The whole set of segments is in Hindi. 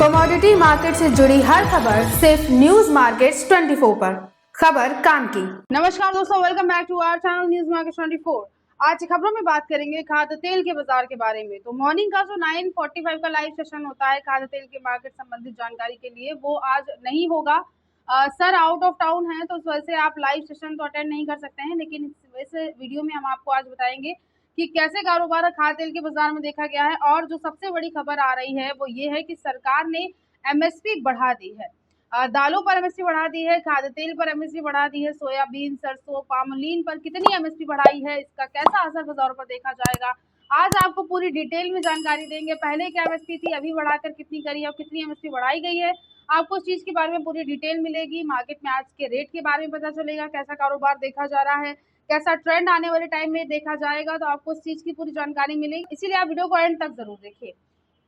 कमोडिटी मार्केट से जुड़ी हर खबर सिर्फ न्यूज मार्केट्स 24 पर। खबर काम की। नमस्कार दोस्तों, welcome back to our channel news market 24। आज की खबरों में बात करेंगे खाद्य तेल के बाजार के बारे में। तो मॉर्निंग का जो 9:45 का लाइव सेशन होता है खाद्य तेल के मार्केट संबंधित जानकारी के लिए, वो आज नहीं होगा। सर आउट ऑफ टाउन है, तो उस वजह से आप लाइव सेशन तो अटेंड नहीं कर सकते हैं, लेकिन इस वीडियो में हम आपको आज बताएंगे कि कैसे कारोबार खाद्य तेल के बाजार में देखा गया है। और जो सबसे बड़ी खबर आ रही है वो ये है कि सरकार ने एमएसपी बढ़ा दी है। दालों पर एमएसपी बढ़ा दी है, खाद्य तेल पर एमएसपी बढ़ा दी है, सोयाबीन, सरसों, पामोलिन पर कितनी एमएसपी बढ़ाई है, इसका कैसा असर बाजारों पर देखा जाएगा, आज आपको पूरी डिटेल में जानकारी देंगे। पहले क्या एमएसपी थी, अभी बढ़ाकर कितनी करी है और कितनी एमएसपी बढ़ाई गई है, आपको इस चीज के बारे में पूरी डिटेल मिलेगी। मार्केट में आज के रेट के बारे में पता चलेगा, कैसा कारोबार देखा जा रहा है, कैसा ट्रेंड आने वाले टाइम में देखा जाएगा, तो आपको इस चीज की पूरी जानकारी मिलेगी, इसीलिए आप वीडियो को एंड तक जरूर देखिए।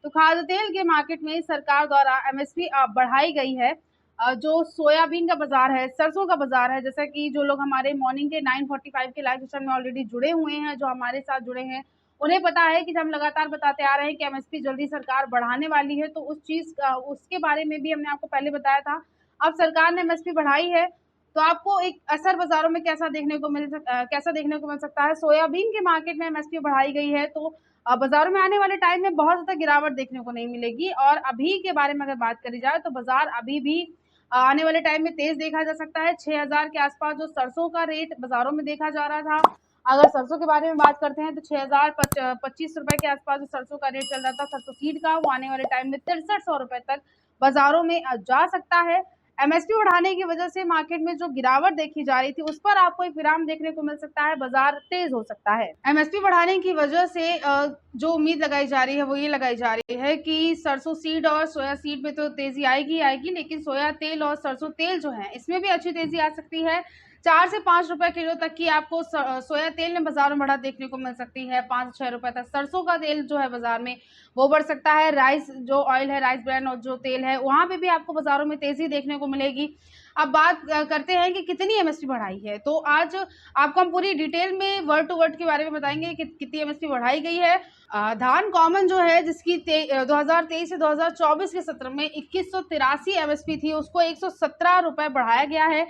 तो खाद्य तेल के मार्केट में सरकार द्वारा एमएसपी बढ़ाई गई है। जो सोयाबीन का बाजार है, सरसों का बाजार है, जैसा कि जो लोग हमारे मॉर्निंग के 9:45 के लाइव सेशन में ऑलरेडी जुड़े हुए हैं, जो हमारे साथ जुड़े हैं, उन्हें पता है कि हम लगातार बताते आ रहे हैं कि एमएसपी जल्दी सरकार बढ़ाने वाली है। तो उस चीज उसके बारे में भी हमने आपको पहले बताया था। अब सरकार ने एमएसपी बढ़ाई है, तो आपको एक असर बाजारों में कैसा देखने को मिल सकता है। सोयाबीन के मार्केट में एमएसपी बढ़ाई गई है, तो बाजारों में आने वाले टाइम में बहुत ज्यादा गिरावट देखने को नहीं मिलेगी। और अभी के बारे में अगर बात करी जाए तो बाजार अभी भी आने वाले टाइम में तेज देखा जा सकता है। 6000 के आसपास जो सरसों का रेट बाजारों में देखा जा रहा था, अगर सरसों के बारे में बात करते हैं तो 6025 रुपए के आसपास जो सरसों का रेट चल रहा था सरसों सीड का, वो आने वाले टाइम में 6300 रुपए तक बाजारों में जा सकता है। एमएसपी बढ़ाने की वजह से मार्केट में जो गिरावट देखी जा रही थी उस पर आपको एक विराम देखने को मिल सकता है, बाजार तेज हो सकता है। एमएसपी बढ़ाने की वजह से जो उम्मीद लगाई जा रही है वो ये लगाई जा रही है कि सरसों सीड और सोया सीड में तो तेजी आएगी, लेकिन सोया तेल और सरसों तेल जो है इसमें भी अच्छी तेजी आ सकती है। 4 से 5 रुपए किलो तक की आपको सोया तेल में बाजार में बढ़त देखने को मिल सकती है। 5 से 6 रुपए तक सरसों का तेल जो है बाजार में वो बढ़ सकता है। राइस जो ऑयल है, राइस ब्रांड और जो तेल है, वहां पे भी आपको बाजारों में तेजी देखने को मिलेगी। अब बात करते हैं कि कितनी एमएसपी बढ़ाई है, तो आज आपको हम पूरी डिटेल में वर्ड टू वर्ड के बारे में बताएंगे कि कितनी एमएसपी बढ़ाई गई है। धान कॉमन जो है, जिसकी 2023 से 2024 के सत्र में 2183 एमएसपी थी, उसको 117 रुपए बढ़ाया गया है।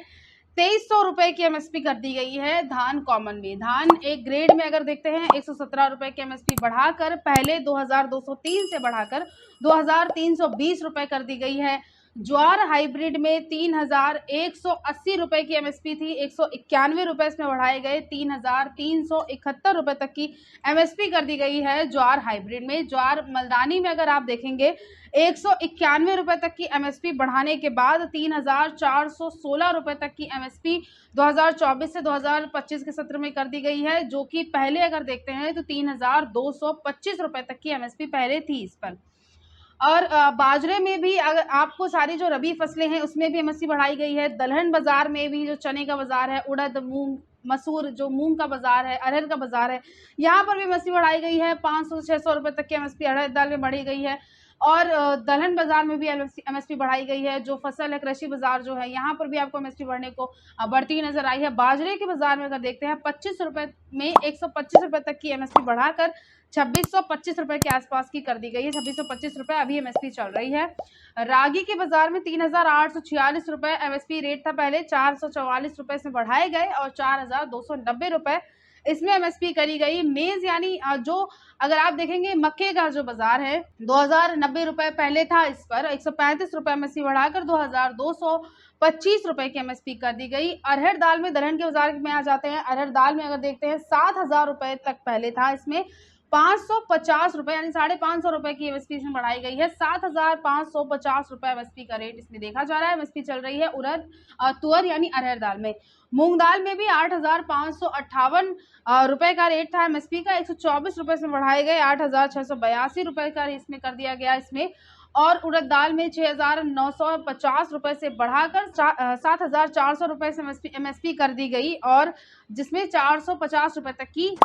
2300 रुपए की एमएसपी कर दी गई है धान कॉमन में। धान एक ग्रेड में अगर देखते हैं 117 रुपए की एमएसपी बढ़ाकर पहले 2203 से बढ़ाकर 2320 रुपए कर दी गई है। ज्वार हाइब्रिड में 3180 रुपए की एमएसपी थी, 191 रुपए इसमें बढ़ाए गए, 3371 रुपए तक की एमएसपी कर दी गई है ज्वार हाइब्रिड में। ज्वार मलदानी में अगर आप देखेंगे 191 रुपए तक की एमएसपी बढ़ाने के बाद 3416 रुपए तक की एमएसपी 2024 से 2025 के सत्र में कर दी गई है, जो कि पहले अगर देखते हैं तो 3225 रुपए तक की एमएसपी पहले थी इस पर। और बाजरे में भी अगर आपको सारी जो रबी फसलें हैं उसमें भी एमएसपी बढ़ाई गई है। दलहन बाजार में भी जो चने का बाजार है, उड़द, मूंग, मसूर, जो मूंग का बाजार है, अरहर का बाजार है, यहाँ पर भी एमएसपी बढ़ाई गई है। 500 से 600 रुपए तक की एमएसपी अरहर दाल में बढ़ी गई है। और दलहन बाजार में भी एमएसपी बढ़ाई गई है। जो फसल है, कृषि बाजार जो है, यहाँ पर भी आपको एमएसपी बढ़ने को बढ़ती नजर आई है। बाजरे के बाजार में अगर देखते हैं 25 रुपए में 125 रुपए तक की एमएसपी बढ़ाकर 2625 रुपए के आसपास की कर दी गई है। 2625 रुपए अभी एमएसपी चल रही है। रागी के बाजार में 3846 रुपए एमएसपी रेट था पहले, 444 रुपए इसमें बढ़ाए गए और 4290 रुपए इसमें एमएसपी करी गई। मेज यानी जो अगर आप देखेंगे मक्के का जो बाजार है 2090 रुपए पहले था, इस पर 135 रुपए एमएसपी बढ़ाकर 2225 रुपए की एमएसपी कर दी गई। अरहर दाल में दलहन के बाजार में आ जाते हैं। अरहर दाल में अगर देखते हैं 7000 रुपए तक पहले था, इसमें 550 रुपए यानी 550 रुपए की एमएसपी इसमें बढ़ाई गई है। 7550 रुपए एमएसपी का रेट इसमें देखा जा रहा है। एमएसपी चल रही है उड़द, तुअर यानी अरहर दाल में। मूंग दाल में भी 8558 रुपए का रेट था एमएसपी का, 124 रुपए इसमें बढ़ाए गए, 8682 रुपए का इसमें कर दिया गया इसमें। और उड़द दाल में 6950 रुपए से बढ़ाकर 7400 रुपए से एमएसपी कर दी गई, और जिसमें 450 रुपए तक की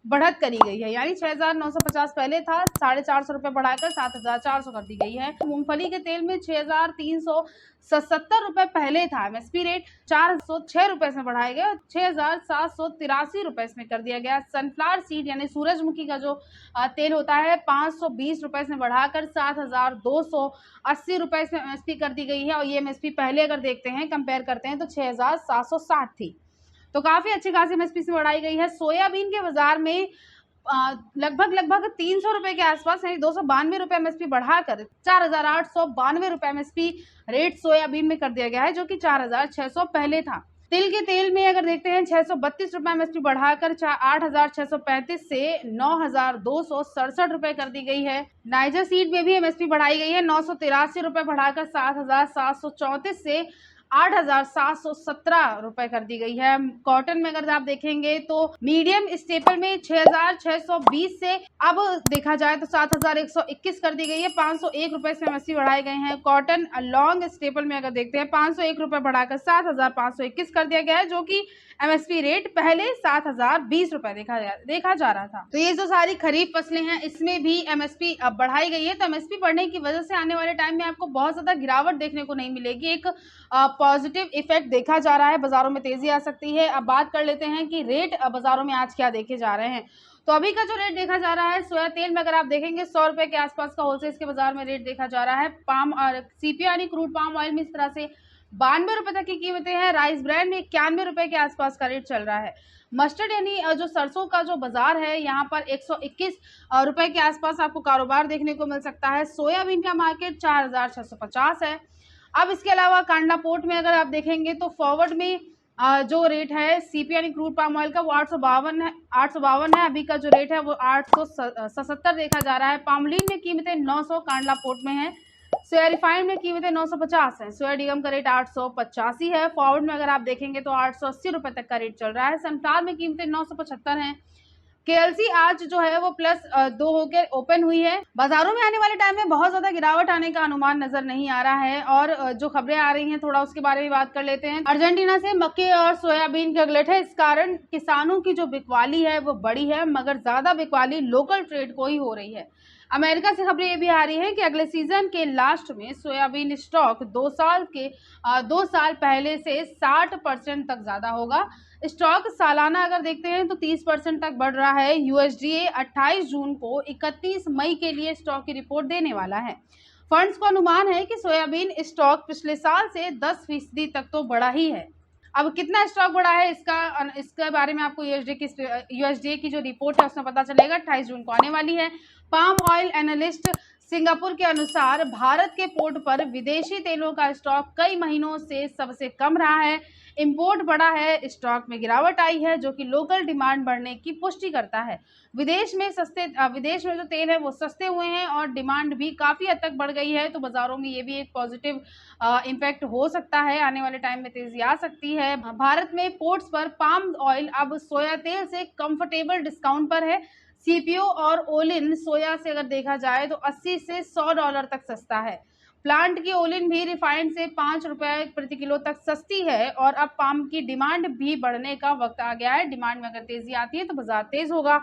बढ़त करी गई है, यानी 6,950 पहले था, 450 रुपये बढ़ाकर 7,400 कर दी गई है। मूंगफली के तेल में 6,377 रुपये पहले था एमएसपी रेट, 406 रुपये से बढ़ाया गया, 6,783 रुपये इसमें कर दिया गया। सनफ्लावर सीड यानी सूरजमुखी का जो तेल होता है 520 रुपये से बढ़ाकर 7,280 रुपये से एमएसपी कर दी गई है, और ये एमएसपी पहले अगर देखते हैं कंपेयर करते हैं तो 6,760 थी, तो काफी अच्छी खासी एमएसपी से बढ़ाई गई है। सोयाबीन के बाजार में लगभग 300 रुपए के आसपास यानी 292 रुपए एमएसपी बढ़ाकर 4,892 रुपए एमएसपी रेट सोयाबीन में कर दिया गया है, जो कि 4,600 पहले था। तिल के तेल में अगर देखते हैं 632 रुपए एमएसपी बढ़ाकर 8,635 से 9,267 रुपए कर दी गई है। नाइजर सीड में भी एमएसपी बढ़ाई गई है, 983 रुपए बढ़ाकर 7,734 से 8,717 रुपए कर दी गई है। कॉटन में अगर आप देखेंगे तो मीडियम स्टेपल में 6,620 से अब देखा जाए तो 7,121 कर दी गई है, 501 रुपए से एमएसपी बढ़ाए गए हैं। कॉटन लॉन्ग स्टेपल में अगर देखते हैं 501 रुपए बढ़ाकर 7,521 कर दिया गया है, जो कि एमएसपी रेट पहले 7,020 रुपए देखा जा रहा था। तो ये जो सारी खरीफ फसलें हैं इसमें भी एमएसपी अब बढ़ाई गई है, तो एमएसपी बढ़ने की वजह से आने वाले टाइम में आपको बहुत ज्यादा गिरावट देखने को नहीं मिलेगी, एक पॉजिटिव इफेक्ट देखा जा रहा है, बाजारों में तेजी आ सकती है। अब बात कर लेते हैं कि रेट बाजारों में आज क्या देखे जा रहे हैं। तो अभी का जो रेट देखा जा रहा है सोया तेल में अगर आप देखेंगे 100 रुपए के आसपास का होलसेल के बाजार में रेट देखा जा रहा है। पाम और सीपीओ यानी क्रूड पाम ऑयल में इस तरह से 92 रुपए तक की कीमतें हैं। राइस ब्रांड में 91 रुपए के आसपास का रेट चल रहा है। मस्टर्ड यानी जो सरसों का जो बाजार है यहाँ पर 121 रुपए के आसपास आपको कारोबार देखने को मिल सकता है। सोयाबीन का मार्केट 4,650 है। अब इसके अलावा कांडला पोर्ट में अगर आप देखेंगे तो फॉरवर्ड में जो रेट है सीपी यानी क्रूड पाम ऑयल का वो 852 है। अभी का जो रेट है वो 877 देखा जा रहा है। पामलीन में कीमतें 900 कांडला पोर्ट में है। सोया रिफाइंड में कीमतें 950 है। सोया डिगम का रेट 885 है। फॉरवर्ड में अगर आप देखेंगे तो 880 रुपए तक का रेट चल रहा है। सनफ्लावर में कीमतें 975 हैं। केएलसी आज जो है वो +2 होकर ओपन हुई है। बाजारों में आने वाले टाइम में बहुत ज्यादा गिरावट आने का अनुमान नजर नहीं आ रहा है, और जो खबरें आ रही हैं थोड़ा उसके बारे में बात कर लेते हैं। अर्जेंटीना से मक्के और सोयाबीन के गलत है, इस कारण किसानों की जो बिकवाली है वो बढ़ी है, मगर ज्यादा बिकवाली लोकल ट्रेड को ही हो रही है। अमेरिका से खबरें ये भी आ रही है कि अगले सीजन के लास्ट में सोयाबीन स्टॉक 2 साल पहले से 60% तक ज्यादा होगा। स्टॉक सालाना अगर देखते हैं तो 30% तक बढ़ रहा है। यूएसडीए 28 जून को 31 मई के लिए स्टॉक की रिपोर्ट देने वाला है। फंड्स को अनुमान है कि सोयाबीन स्टॉक पिछले साल से 10% तक तो बढ़ा ही है। अब कितना स्टॉक बढ़ा है इसके बारे में आपको यूएसडीए की जो रिपोर्ट है उसमें पता चलेगा, 28 जून को आने वाली है। पाम ऑयल एनालिस्ट सिंगापुर के अनुसार भारत के पोर्ट पर विदेशी तेलों का स्टॉक कई महीनों से सबसे कम रहा है। इंपोर्ट बढ़ा है, स्टॉक में गिरावट आई है, जो कि लोकल डिमांड बढ़ने की पुष्टि करता है। विदेश में जो तेल है वो सस्ते हुए हैं और डिमांड भी काफी हद तक बढ़ गई है, तो बाजारों में ये भी एक पॉजिटिव इम्पैक्ट हो सकता है। आने वाले टाइम में तेजी आ सकती है। भारत में पोर्ट्स पर पाम ऑयल अब सोया तेल से कंफर्टेबल डिस्काउंट पर है। सीपीओ और ओलिन सोया से अगर देखा जाए तो 80 से $100 तक सस्ता है। प्लांट की ओलिन भी रिफाइंड से 5 रुपए प्रति किलो तक सस्ती है, और अब पाम की डिमांड भी बढ़ने का वक्त आ गया है। डिमांड में अगर तेजी आती है तो बाजार तेज होगा।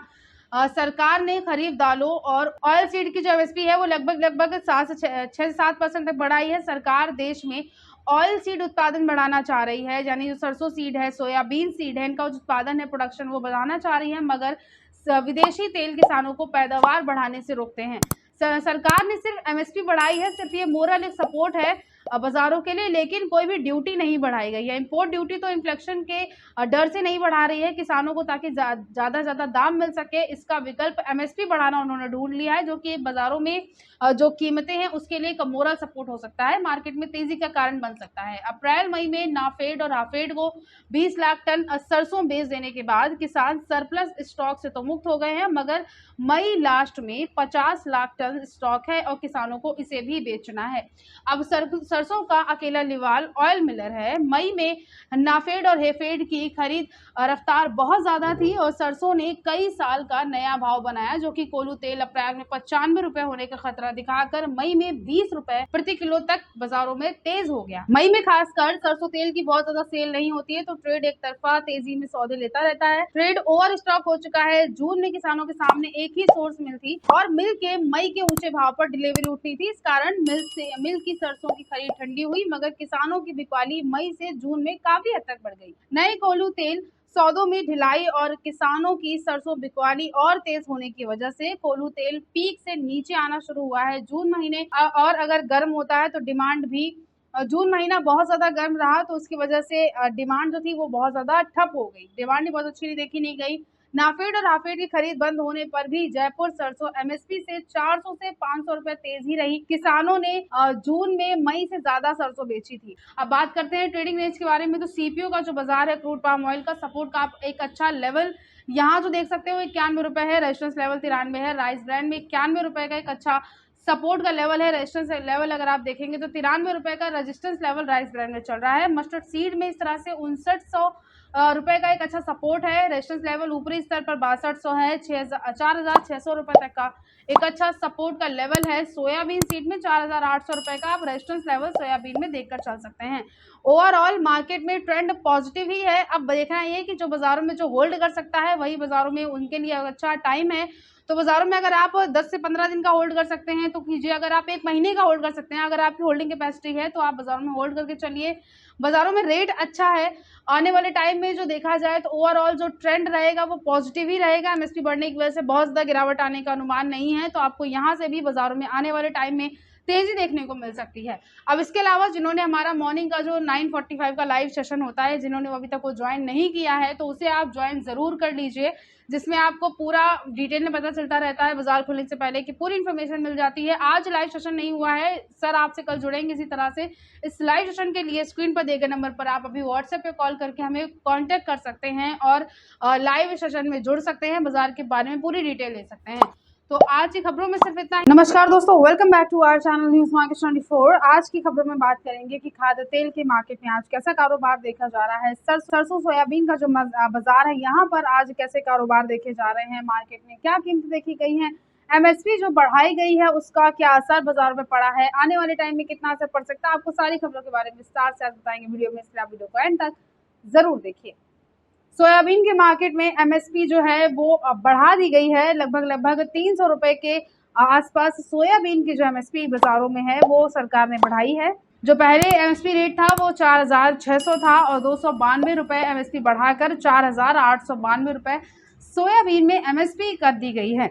सरकार ने खरीफ दालों और ऑयल सीड की जो एमएसपी है वो लगभग 6 से 7% तक बढ़ाई है। सरकार देश में ऑयल सीड उत्पादन बढ़ाना चाह रही है, यानी जो सरसों सीड है, सोयाबीन सीड है, इनका जो उत्पादन है, प्रोडक्शन वो बढ़ाना चाह रही है, मगर विदेशी तेल किसानों को पैदावार बढ़ाने से रोकते हैं। सरकार ने सिर्फ एमएसपी बढ़ाई है, सिर्फ ये मोरल एक सपोर्ट है बाजारों के लिए, लेकिन कोई भी ड्यूटी नहीं बढ़ाई गई है। इंपोर्ट ड्यूटी तो इन्फ्लेशन के डर से नहीं बढ़ा रही है किसानों को, ताकि ज्यादा दाम मिल सके। इसका विकल्प एमएसपी बढ़ाना उन्होंने ढूंढ लिया है, जो कि बाजारों में जो कीमतें हैं उसके लिए एक मोरल सपोर्ट हो सकता है, मार्केट में तेजी का कारण बन सकता है। अप्रैल मई में नाफेड और हाफेड को 20 लाख टन सरसों बेच देने के बाद किसान सरप्लस स्टॉक से तो मुक्त हो गए हैं, मगर मई लास्ट में 50 लाख टन स्टॉक है और किसानों को इसे भी बेचना है। अब सरसों सरसों का अकेला लिवाल ऑयल मिलर है। मई में नाफेड और हेफेड की खरीद रफ्तार बहुत ज्यादा थी और सरसों ने कई साल का नया भाव बनाया, जो कि कोल्हू तेल अप्रैल में 95 रुपए होने का खतरा दिखाकर मई में 20 रुपए प्रति किलो तक बाजारों में तेज हो गया। मई में खासकर सरसों तेल की बहुत ज्यादा सेल नहीं होती है, तो ट्रेड एक तरफा तेजी में सौदे लेता रहता है। ट्रेड ओवर स्टॉक हो चुका है। जून में किसानों के सामने एक ही सोर्स मिल थी और मिल के मई के ऊंचे भाव पर डिलीवरी उठनी थी। इस कारण मिल की सरसों की खरीद ठंडी हुई, मगर किसानों की बिकवाली मई से जून में काफी हद तक बढ़ गई। नए कोल्हू तेल सौदों में ढिलाई और किसानों की सरसों बिकवाली और तेज होने की वजह से कोल्हू तेल पीक से नीचे आना शुरू हुआ है। जून महीने और अगर गर्म होता है तो डिमांड भी, जून महीना बहुत ज्यादा गर्म रहा तो उसकी वजह से डिमांड जो थी वो बहुत ज्यादा ठप हो गई। डिमांड भी बहुत अच्छी देखी नहीं गई। नाफेड और हाफेड की खरीद बंद होने पर भी जयपुर सरसों एमएसपी से 400 से 500 रुपए तेज ही रही। किसानों ने जून में मई से ज्यादा सरसों बेची थी। अब बात करते हैं ट्रेडिंग रेंज के बारे में, तो सीपीओ का जो बाजार है क्रूड पाम ऑयल का सपोर्ट का एक अच्छा लेवल यहाँ जो देख सकते हो 91 रुपए है। रेजिस्टेंस लेवल 93 है। राइस ब्रांड में 91 रुपए का एक अच्छा सपोर्ट का लेवल है। रेजिस्टेंस लेवल अगर आप देखेंगे तो 93 रुपए का रेजिस्टेंस लेवल राइस ब्रांड में चल रहा है। मस्टर्ड सीड में इस तरह से 5900 रुपए का एक अच्छा सपोर्ट है। रेजिस्टेंस लेवल ऊपरी स्तर पर 6200 है। 4600 रुपए तक का एक अच्छा सपोर्ट का लेवल है। सोयाबीन सीड में 4800 रुपए का आप रेजिस्टेंस लेवल सोयाबीन में देखकर चल सकते हैं। ओवरऑल मार्केट में ट्रेंड पॉजिटिव ही है। अब देखना ये कि जो बाजारों में जो होल्ड कर सकता है वही बाजारों में उनके लिए अच्छा टाइम है। तो बाजारों में अगर आप 10 से 15 दिन का होल्ड कर सकते हैं तो कीजिए। अगर आप 1 महीने का होल्ड कर सकते हैं, अगर आपकी होल्डिंग कैपेसिटी है तो आप बाजारों में होल्ड करके चलिए। बाजारों में रेट अच्छा है। आने वाले टाइम में जो देखा जाए तो ओवरऑल जो ट्रेंड रहेगा वो पॉजिटिव ही रहेगा। एमएसपी बढ़ने की वजह से बहुत ज्यादा गिरावट आने का अनुमान नहीं है, तो आपको यहाँ से भी बाजारों में आने वाले टाइम में तेजी देखने को मिल सकती है। अब इसके अलावा जिन्होंने हमारा मॉर्निंग का जो 9:45 का लाइव सेशन होता है, जिन्होंने अभी तक वो ज्वाइन नहीं किया है तो उसे आप ज्वाइन जरूर कर लीजिए, जिसमें आपको पूरा डिटेल में पता चलता रहता है। बाजार खुलने से पहले की पूरी इन्फॉर्मेशन मिल जाती है। आज लाइव सेशन नहीं हुआ है, सर आपसे कल जुड़ेंगे इसी तरह से। इस लाइव सेशन के लिए स्क्रीन पर दिए गए नंबर पर आप अभी व्हाट्सएप पे कॉल करके हमें कांटेक्ट कर सकते हैं और लाइव सेशन में जुड़ सकते हैं। बाजार के बारे में पूरी डिटेल ले सकते हैं। तो आज की खबरों में सिर्फ इतना ही। नमस्कार दोस्तों, welcome back to our channel news market 24। आज की खबरों में बात करेंगे कि खाद्य तेल के मार्केट में आज कैसा कारोबार देखा जा रहा है। सरसों सोयाबीन का जो बाजार है यहाँ पर आज कैसे कारोबार देखे जा रहे हैं, मार्केट में क्या कीमतें देखी गई हैं, एमएसपी जो बढ़ाई गई है उसका क्या असर बाजार में पड़ा है, आने वाले टाइम में कितना असर पड़ सकता है, आपको सारी खबरों के बारे में विस्तार से आज बताएंगे वीडियो में, इसलिए आप वीडियो को एंड तक जरूर देखिए। सोयाबीन के मार्केट में एमएसपी जो है वो बढ़ा दी गई है। लगभग 300 रुपए के आसपास सोयाबीन की जो एमएसपी बाजारों में है वो सरकार ने बढ़ाई है। जो पहले एमएसपी रेट था वो 4600 था और 292 रुपए एमएसपी बढ़ाकर 4892 रुपए सोयाबीन में एमएसपी कर दी गई है।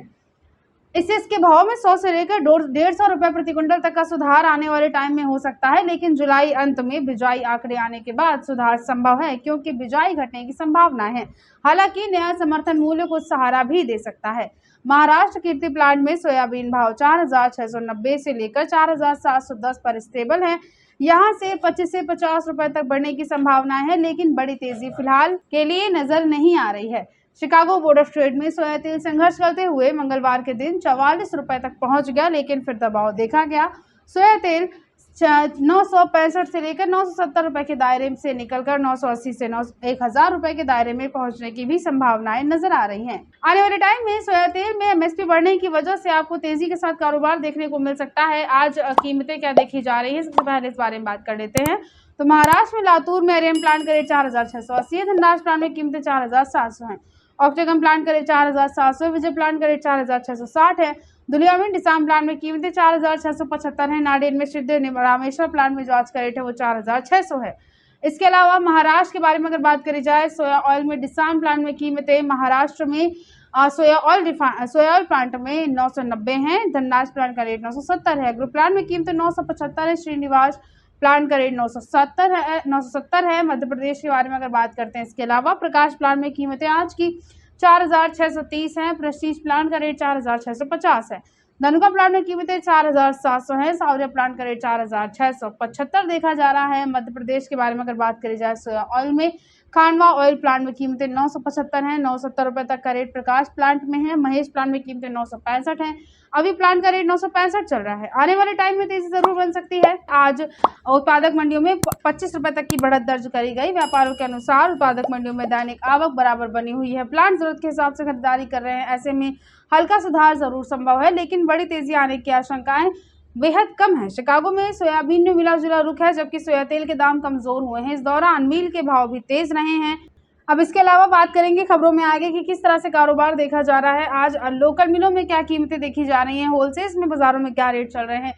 इसके भाव में 100 से लेकर 150 रुपए प्रति क्विंटल तक का सुधार आने वाले टाइम में हो सकता है, लेकिन जुलाई अंत में बिजाई आंकड़े आने के बाद सुधार संभव है, क्योंकि बिजाई घटने की संभावना है। हालांकि नया समर्थन मूल्य को सहारा भी दे सकता है। महाराष्ट्र कीर्ति प्लांट में सोयाबीन भाव 4690 से लेकर 4710 पर स्टेबल है। यहाँ से 25 से 50 रुपए तक बढ़ने की संभावना है, लेकिन बड़ी तेजी फिलहाल के लिए नजर नहीं आ रही है। शिकागो बोर्ड ऑफ ट्रेड में सोया तेल संघर्ष करते हुए मंगलवार के दिन 44 रुपए तक पहुंच गया, लेकिन फिर दबाव देखा गया। सोया तेल 965 से लेकर 970 रुपए के दायरे से निकलकर 980 से 1000 रुपए के दायरे में पहुंचने की भी संभावनाएं नजर आ रही हैं। आने वाले टाइम में सोया तेल में एमएसपी बढ़ने की वजह से आपको तेजी के साथ कारोबार देखने को मिल सकता है। आज कीमतें क्या देखी जा रही है, सबसे पहले इस बारे में बात कर लेते हैं। तो महाराष्ट्र में लातूर में एरेम प्लांट का रेट 4680 है। धनराज प्लांट में कीमतें 4700 है। ऑक्टेगम प्लांट का रेट 4700, विजय प्लांट का रेट 4660 है। दुलिया में डिसाम प्लांट में कीमतें 4675 है। नाडेर में सिद्ध रामेश्वर प्लांट में जो आज का रेट है वो 4600 है। इसके अलावा महाराष्ट्र के बारे में अगर बात करी जाए, सोया ऑयल में डिसाम प्लांट में कीमतें महाराष्ट्र में सोया ऑयल प्लांट में 990 है। धनराज प्लांट का रेट 970 है। ग्रुप प्लांट में कीमतें 975 है। श्रीनिवास प्लांट का रेट 970 है। मध्य प्रदेश के बारे में अगर बात करते हैं, इसके अलावा प्रकाश प्लांट में कीमतें आज की 4630 है। प्रेस्टीज प्लांट का रेट 4650 है। धनुका प्लांट में कीमतें 4,700 है। सावरिया प्लांट का रेट 4,675 देखा जा रहा है। मध्य प्रदेश के बारे में अगर बात करी जाए सोया ऑयल में, खांडवा ऑयल प्लांट में कीमतें 975 है, 970 रुपए तक का रेट प्रकाश प्लांट में है। महेश प्लांट में कीमतें 965 है। अभी प्लांट का रेट 965 चल रहा है। आने वाले टाइम में तेजी जरूर बन सकती है। आज उत्पादक मंडियों में 25 रुपए तक की बढ़त दर्ज करी गई। व्यापारियों के अनुसार उत्पादक मंडियों में दैनिक आवक बराबर बनी हुई है। प्लांट जरूरत के हिसाब से खरीदारी कर रहे हैं। ऐसे में हल्का सुधार जरूर संभव है, लेकिन बड़ी तेजी आने की आशंकाएं बेहद कम है। शिकागो में सोयाबीन में मिला जुला रुख है, जबकि सोया तेल के दाम कमजोर हुए हैं। इस दौरान मील के भाव भी तेज रहे हैं। अब इसके अलावा बात करेंगे खबरों में आगे कि किस तरह से कारोबार देखा जा रहा है। आज लोकल मिलों में क्या कीमतें देखी जा रही हैं, होलसेल्स में बाजारों में क्या रेट चल रहे हैं,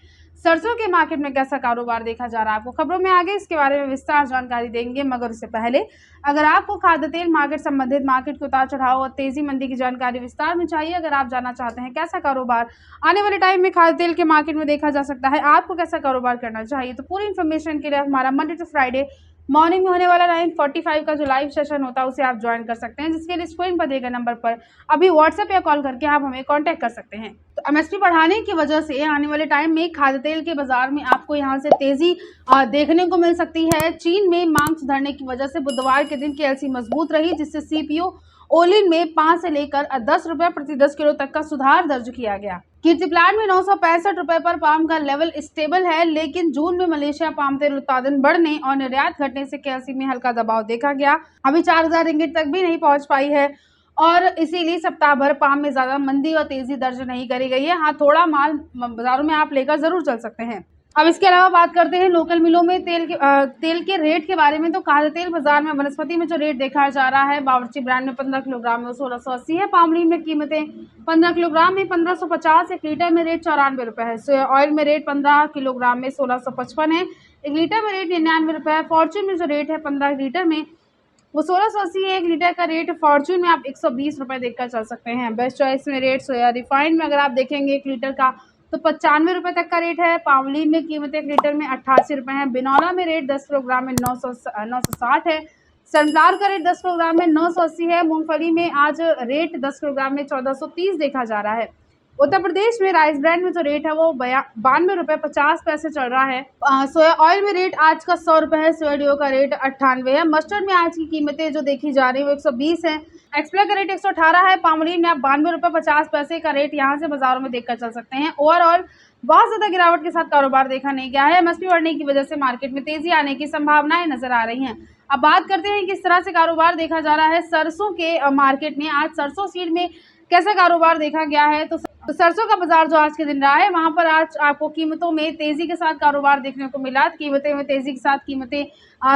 सरसों के मार्केट में कैसा कारोबार देखा जा रहा है। आपको खबरों में आगे इसके बारे में विस्तार जानकारी देंगे, मगर उससे पहले अगर आपको खाद्य तेल मार्केट संबंधित मार्केट के उतार चढ़ाव और तेजी मंदी की जानकारी विस्तार में चाहिए, अगर आप जानना चाहते हैं कैसा कारोबार आने वाले टाइम में खाद्य तेल के मार्केट में देखा जा सकता है, आपको कैसा कारोबार करना चाहिए, तो पूरी इन्फॉर्मेशन के लिए हमारा मंडे टू फ्राइडे मॉर्निंग में होने वाला 9:45 का जो लाइव सेशन होता है उसे आप ज्वाइन कर सकते हैं, जिसके लिए स्क्रीन पर दिए गए नंबर पर अभी व्हाट्सएप या कॉल करके आप हमें कांटेक्ट कर सकते हैं। तो एमएसपी बढ़ाने की वजह से आने वाले टाइम में खाद्य तेल के बाजार में आपको यहां से तेजी देखने को मिल सकती है। चीन में मांग सुधरने की वजह से बुधवार के दिन केएलसी मजबूत रही, जिससे सीपीओ ओलिन में 5 से लेकर 10 रुपए प्रति 10 किलो तक का सुधार दर्ज किया गया। कीर्ति प्लांट में 965 रुपए पर पाम का लेवल स्टेबल है, लेकिन जून में मलेशिया पाम तेल उत्पादन बढ़ने और निर्यात घटने से केएलसी में हल्का दबाव देखा गया। अभी 4,000 रिंगिट तक भी नहीं पहुंच पाई है और इसीलिए सप्ताह भर पाम में ज्यादा मंदी और तेजी दर्ज नहीं करी गई है। हाँ, थोड़ा माल बाजारों में आप लेकर जरूर चल सकते हैं। अब इसके अलावा बात करते हैं लोकल मिलों में तेल के रेट के बारे में। तो खाद्य तेल बाजार में वनस्पति में जो रेट देखा जा रहा है, बावर्ची ब्रांड में 15 किलोग्राम में 1680 है। पामलीन में कीमतें 15 किलोग्राम में 1550, 1 लीटर में रेट 94 रुपए है। सोया ऑयल में रेट 15 किलोग्राम में 1655 है, 1 लीटर में रेट 99 रुपए है। फॉर्चून में जो रेट है 15 लीटर में वो 1680 है, 1 लीटर का रेट फॉर्चून में आप 120 रुपए देखकर चल सकते हैं। बेस्ट चॉइस में रेट सोया रिफाइंड में अगर आप देखेंगे 1 लीटर का तो 95 रुपए तक का रेट है। पावलीन में कीमत 1 लीटर में 88 रुपए है। बिनौला में रेट 10 किलोग्राम में 960 है। सनफ्लावर का रेट 10 किलोग्राम में 980 है। मूंगफली में आज रेट 10 किलोग्राम में 1430 देखा जा रहा है। उत्तर प्रदेश में राइस ब्रांड में जो रेट है वो 92 रुपए 50 पैसे चल रहा है। सोया ऑयल में रेट आज का 100 रुपए है। सोयाडियो का रेट 98 है। मस्टर्ड में आज की कीमतें जो देखी जा रही है वो 120 है। एक्सप्ले का रेट 118 है। पामोलिन में आप 92 रुपए 50 पैसे का रेट यहाँ से बाजारों में देखकर चल सकते हैं। ओवरऑल बहुत ज्यादा गिरावट के साथ कारोबार देखा नहीं गया है। एमएसपी बढ़ने की वजह से मार्केट में तेजी आने की संभावनाएं नजर आ रही हैं। अब बात करते हैं किस तरह से कारोबार देखा जा रहा है सरसों के मार्केट में। आज सरसों सीड में कैसा कारोबार देखा गया है, तो सरसों का बाजार जो आज के दिन रहा है वहां पर आज आपको कीमतों में तेजी के साथ कारोबार देखने को मिला। कीमतें में तेजी के साथ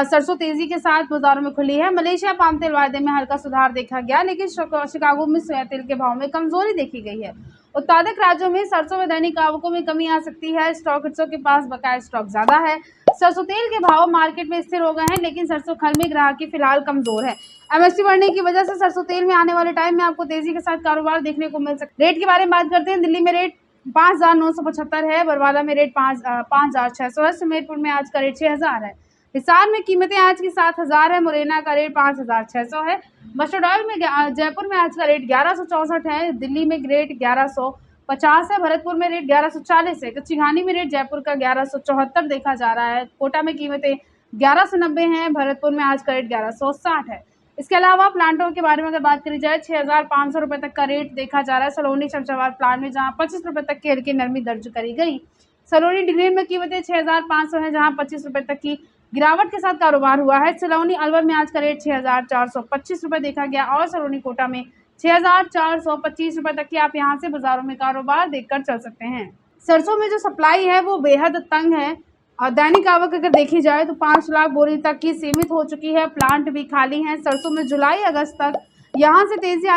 सरसों तेजी के साथ बाजारों में खुली है। मलेशिया पाम तेल वायदे में हल्का सुधार देखा गया, लेकिन शिकागो में सोया तेल के भाव में कमजोरी देखी गई है। उत्पादक राज्यों में सरसों में दैनिक आवकों में कमी आ सकती है। स्टॉकिस्टों के पास बकाया स्टॉक ज्यादा है। सरसों तेल के भाव मार्केट में स्थिर हो गए हैं, लेकिन सरसों खल में ग्राहकी फिलहाल कमजोर है। एमएसपी बढ़ने की वजह से सरसों तेल में आने वाले टाइम में आपको तेजी के साथ कारोबार देखने को मिल सकता है। रेट के बारे में बात करते हैं। दिल्ली में रेट 5,975 है। बरवाला में रेट 5,600 है। सुमेरपुर में आज का रेट 6,000 है। हिसार में कीमतें आज की 7,000 है। मुरैना का रेट 5,600 है। मस्टर्ड ऑयल में जयपुर में आज का रेट 1164 है। दिल्ली में रेट 1150 है। भरतपुर में रेट 1140 है। कच्ची घानी में रेट जयपुर का 1174 देखा जा रहा है। कोटा में कीमतें 1190 हैं। भरतपुर में आज का रेट 1160 है। इसके अलावा प्लांटों के बारे में अगर बात करी जाए 6,500 रुपए तक का रेट देखा जा रहा है सलोनी चमचावार प्लांट में, जहां 25 रुपए तक की हल्की नरमी दर्ज करी गई। सलोनी डिग्रेन में कीमतें 6,500 है, जहां 25 रुपए तक की गिरावट के साथ कारोबार हुआ है। सलोनी अलवर में आज का रेट 6,425 रुपए देखा गया और सलोनी कोटा में 6,425 रुपए तक की आप यहां से बाजारों में कारोबार देखकर चल सकते हैं। सरसों में जो सप्लाई है वो बेहद तंग है और दैनिक आवक अगर देखी जाए तो 5 लाख बोरी तक की सीमित हो चुकी है। प्लांट भी खाली हैं। सरसों में जुलाई अगस्त तक यहां से तेजी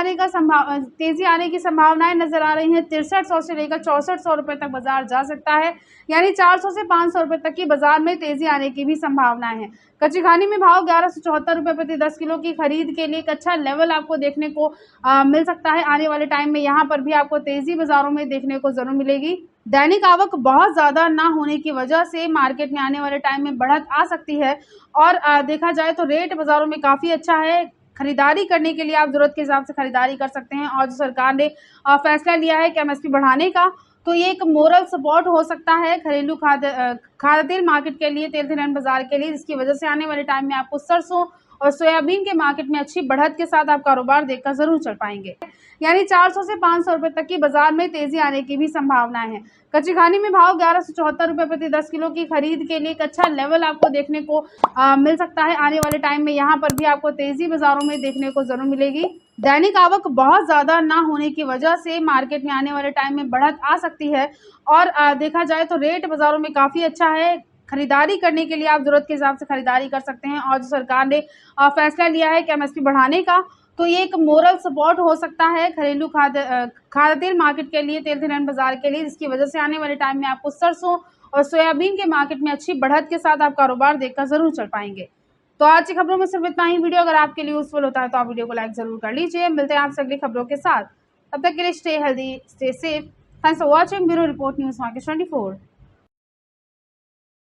आने की संभावनाएं नजर आ रही हैं। 6300 से लेकर 6400 रुपए तक बाजार जा सकता है, यानी 400 से 500 रुपए तक की बाजार में तेजी आने की भी संभावनाएं हैं। कच्ची घानी में भाव 1174 रुपए प्रति 10 किलो की खरीद के लिए एक अच्छा लेवल आपको देखने को मिल सकता है। आने वाले टाइम में यहाँ पर भी आपको तेजी बाजारों में देखने को जरूर मिलेगी। दैनिक आवक बहुत ज्यादा ना होने की वजह से मार्केट में आने वाले टाइम में बढ़त आ सकती है और देखा जाए तो रेट बाजारों में काफी अच्छा है। खरीदारी करने के लिए आप जरूरत के हिसाब से खरीदारी कर सकते हैं। और जो सरकार ने फैसला लिया है कि एमएसपी बढ़ाने का, तो ये एक मोरल सपोर्ट हो सकता है घरेलू खाद्य तेल मार्केट के लिए, तेल तिलहन बाजार के लिए, जिसकी वजह से आने वाले टाइम में आपको सरसों और सोयाबीन के मार्केट में अच्छी बढ़त के साथ आप कारोबार देखकर जरूर चल पाएंगे। यानी 400 से 500 रुपए तक की बाजार में तेजी आने की भी संभावनाएं हैं। कच्ची घानी में भाव 1174 रुपए प्रति 10 किलो की खरीद के लिए एक अच्छा लेवल आपको देखने को मिल सकता है। आने वाले टाइम में यहाँ पर भी आपको तेजी बाजारों में देखने को जरूर मिलेगी। दैनिक आवक बहुत ज्यादा ना होने की वजह से मार्केट में आने वाले टाइम में बढ़त आ सकती है और देखा जाए तो रेट बाजारों में काफी अच्छा है। खरीदारी करने के लिए आप जरूरत के हिसाब से खरीदारी कर सकते हैं और जो सरकार ने फैसला लिया है कि एमएसपी बढ़ाने का, तो ये एक मोरल सपोर्ट हो सकता है घरेलू खाद्य तेल मार्केट के लिए, तेल तिलहन बाजार के लिए, जिसकी वजह से आने वाले टाइम में आपको सरसों और सोयाबीन के मार्केट में अच्छी बढ़त के साथ आप कारोबार देखकर जरूर चल पाएंगे। तो आज की खबरों में सिर्फ इतना ही। वीडियो अगर आपके लिए यूजफुल होता है तो आप वीडियो को लाइक जरूर कर लीजिए। मिलते हैं आपसे अगली खबरों के साथ, तब तक के लिए stay healthy, stay safe. Thanks for watching. Bureau report news market 24।